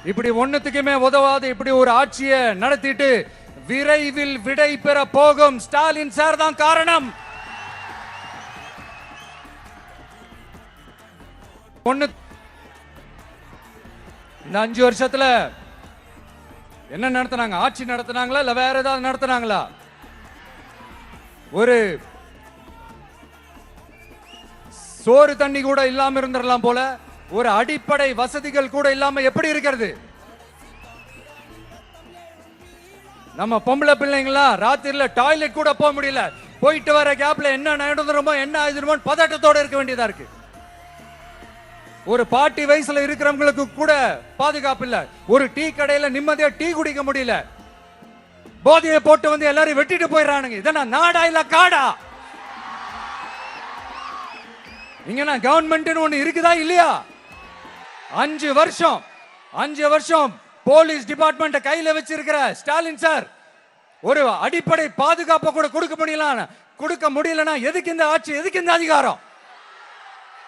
இப்படி ஒண்ணுத்துக்குமே உதவாது இப்படி ஒரு ஆட்சியை நடத்திட்டு விரைவில் விடை பெற போகும் ஸ்டாலின் சார் தான் காரணம். இந்த 5 வருஷத்துல என்ன நடத்தினாங்க? ஆட்சி நடத்தினாங்களா இல்ல வேற ஏதாவது நடத்தினாங்களா? ஒரு சோறு தண்ணி கூட இல்லாம இருந்திரலாம் போல, ஒரு அடிப்படை வசதிகள் கூட இல்லாம எப்படி இருக்கிறது? நம்ம பொம்பளை பிள்ளைங்களா ராத்திரில டாய்லெட் கூட போக முடியல. போயிட்டு வர கேப்ல என்ன நடந்துருமோ என்ன ஆயிடுமோ பதட்டத்தோட இருக்க வேண்டியதா இருக்கு. ஒரு பாட்டி வயசுல இருக்கிறவங்களுக்கு கூட பாதுகாப்பு இல்ல. ஒரு டீ கடையில நிம்மதியா டீ குடிக்க முடியல. போதையை போட்டு வந்து எல்லாரும் வெட்டிட்டு போயிடறானுங்க. இதெல்லாம் நாடா இல்ல காடா? இங்க கவர்மெண்ட் ஒண்ணு இருக்குதா இல்லையா? 5 வருஷம் போலீஸ் டிபார்ட்மெண்ட் கையில வச்சிருக்கிற ஸ்டாலின் சார் ஒரு அடிப்படை பாதுகாப்பை கூட கொடுக்க முடியலனா எதுக்கு இந்த ஆட்சி? எதுக்கு இந்த அதிகாரம்?